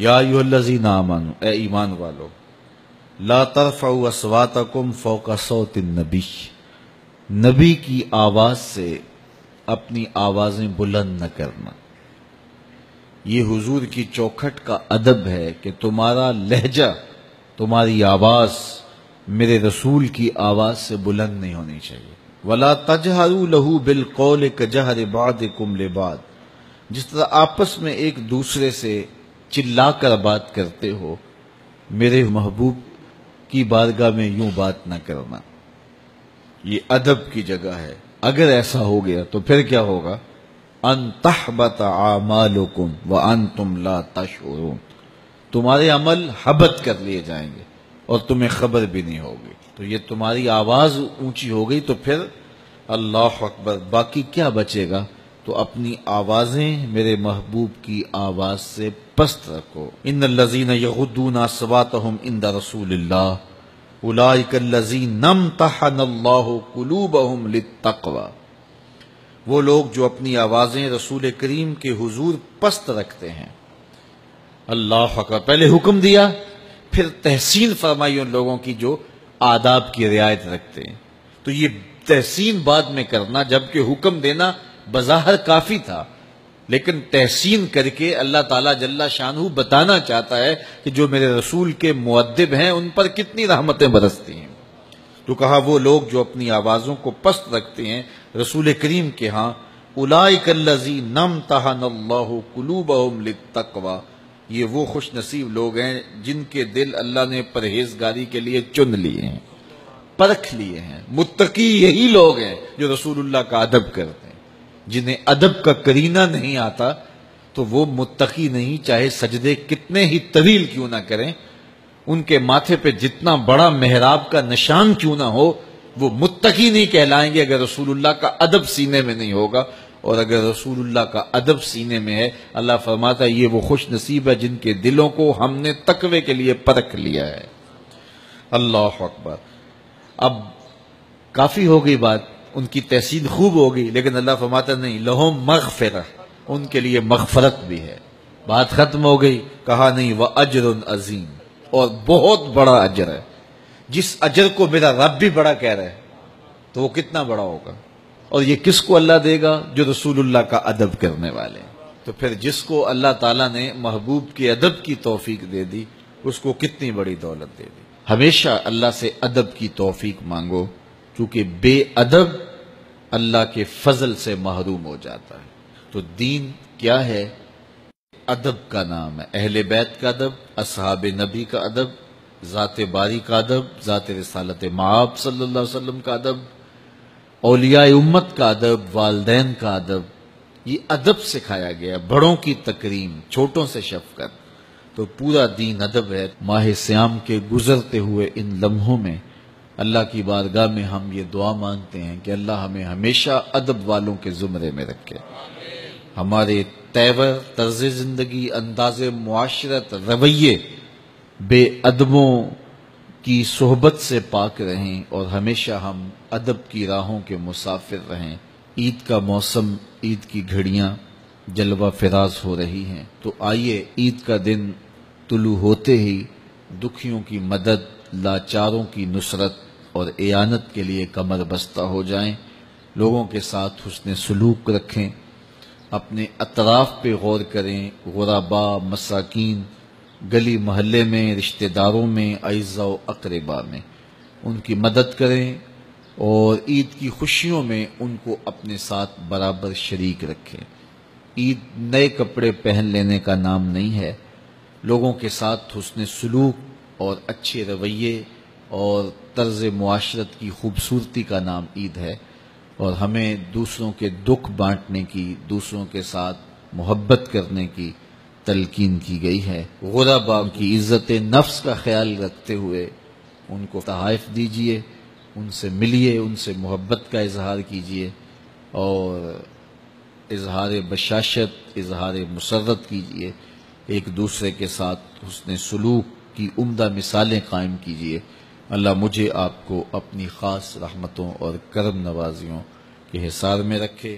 یا ایھا الذین آمنوا، اے ایمان والو، لا ترفعوا اصواتکم فوق صوت النبی، نبی کی آواز سے اپنی آوازیں بلند نہ کرنا۔ یہ حضور کی چوکھٹ کا ادب ہے کہ تمہارا لہجہ، تمہاری آواز میرے رسول کی آواز سے بلند نہیں ہونی چاہیے۔ وَلَا تَجْهَرُوا لَهُ بِالْقَوْلِ كَجَهْرِ بَعْضِكُمْ لِبَعْضٍ، جس طرح آپس میں ایک دوسرے سے چلا کر بات کرتے ہو، میرے محبوب کی بارگاہ میں یوں بات نہ کرنا۔ یہ ادب کی جگہ ہے۔ اگر ایسا ہو گیا تو پھر کیا ہوگا؟ ان تحبط اعمالکم وانتم لا تشعرون، تمہارے عمل حبط کر لیے جائیں گے اور تمہیں خبر بھی نہیں ہوگی۔ تو یہ تمہاری آواز اونچی ہو گئی تو پھر اللہ اکبر، باقی کیا بچے گا؟ تو اپنی آوازیں میرے محبوب کی آواز سے پست رکھو۔ ان الذین یغضون اصواتهم عند رسول اللہ اولئک الذین امتحن اللہ قلوبهم للتقوی، وہ لوگ جو اپنی آوازیں رسول کریم کے حضور پست رکھتے ہیں۔ اللہ اکبر، پہلے حکم دیا، پھر تحسین فرمائی ان لوگوں کی جو آداب کی رعایت رکھتے ہیں۔ تو یہ تحسین بعد میں کرنا، جبکہ حکم دینا بظاہر کافی تھا، لیکن تحسین کر کے اللہ تعالیٰ جل شانہ بتانا چاہتا ہے کہ جو میرے رسول کے مؤدب ہیں ان پر کتنی رحمتیں برستی ہیں۔ تو کہا وہ لوگ جو اپنی آوازوں کو پست رکھتے ہیں رسول کریم کے ہاں، اولئک الذین امتحن اللہ قلوبهم للتقوی، یہ وہ خوش نصیب لوگ ہیں جن کے دل اللہ نے پرہیزگاری کے لیے چن لیے ہیں، پرکھ لیے ہیں۔ متقی یہی لوگ ہیں جو رسول اللہ کا ادب کرتے ہیں۔ جنہیں ادب کا کرینہ نہیں آتا تو وہ متقی نہیں، چاہے سجدے کتنے ہی طویل کیوں نہ کریں، ان کے ماتھے پہ جتنا بڑا محراب کا نشان کیوں نہ ہو، وہ متقی نہیں کہلائیں گے اگر رسول اللہ کا ادب سینے میں نہیں ہوگا۔ اور اگر رسول اللہ کا ادب سینے میں ہے، اللہ فرماتا ہے یہ وہ خوش نصیب ہے جن کے دلوں کو ہم نے تقوی کے لیے پرکھ لیا ہے۔ اللہ اکبر۔ اب کافی ہو گئی بات، ان کی تحسین خوب ہوگی، لیکن اللہ فرماتا نہیں، لہم مغفرہ، ان کے لیے مغفرت بھی ہے۔ بات ختم ہو گئی، کہا نہیں وَأَجْرٌ عظیم، اور بہت بڑا اجر ہے۔ جس اجر کو میرا رب بھی بڑا کہہ رہا ہے تو وہ کتنا بڑا ہوگا؟ اور یہ کس کو اللہ دے گا؟ جو رسول اللہ کا ادب کرنے والے ہیں۔ تو پھر جس کو اللہ تعالیٰ نے محبوب کے ادب کی توفیق دے دی، اس کو کتنی بڑی دولت دے دی۔ ہمیشہ اللہ سے ادب کی توفیق مانگو، کیونکہ بے ادب اللہ کے فضل سے محروم ہو جاتا ہے۔ تو دین کیا ہے؟ ادب کا نام ہے۔ اہل بیت کا ادب، اصحاب نبی کا ادب، ذات باری کا ادب، ذات رسالت مآب صلی اللہ علیہ وسلم کا ادب، اولیاء امت کا ادب، والدین کا ادب، یہ ادب سکھایا گیا۔ بڑوں کی تکریم، چھوٹوں سے شفقت، تو پورا دین ادب ہے۔ ماہ سیام کے گزرتے ہوئے ان لمحوں میں اللہ کی بارگاہ میں ہم یہ دعا مانگتے ہیں کہ اللہ ہمیں ہمیشہ ادب والوں کے زمرے میں رکھے، ہمارے تیور، طرز زندگی، انداز معاشرت، رویے بے ادبوں کی صحبت سے پاک رہیں اور ہمیشہ ہم ادب کی راہوں کے مسافر رہیں۔ عید کا موسم، عید کی گھڑیاں جلوہ فراز ہو رہی ہیں، تو آئیے عید کا دن طلوع ہوتے ہی دکھیوں کی مدد، لاچاروں کی نصرت اور اعانت کے لیے کمر بستہ ہو جائیں۔ لوگوں کے ساتھ حسن سلوک رکھیں، اپنے اطراف پہ غور کریں، غرباء، مساکین، گلی محلے میں، رشتہ داروں میں، اعزاء و اقربا میں ان کی مدد کریں، اور عید کی خوشیوں میں ان کو اپنے ساتھ برابر شریک رکھیں۔ عید نئے کپڑے پہن لینے کا نام نہیں ہے، لوگوں کے ساتھ حسن سلوک اور اچھے رویے اور طرز معاشرت کی خوبصورتی کا نام عید ہے، اور ہمیں دوسروں کے دکھ بانٹنے کی، دوسروں کے ساتھ محبت کرنے کی تلقین کی گئی ہے۔ غرباء کی عزت نفس کا خیال رکھتے ہوئے ان کو تحائف دیجیے، ان سے ملیے، ان سے محبت کا اظہار کیجیے، اور اظہار بشاشت، اظہار مسرت کیجیے، ایک دوسرے کے ساتھ حسن سلوک کی عمدہ مثالیں قائم کیجیے۔ اللہ مجھے آپ کو اپنی خاص رحمتوں اور کرم نوازیوں کے حصار میں رکھے۔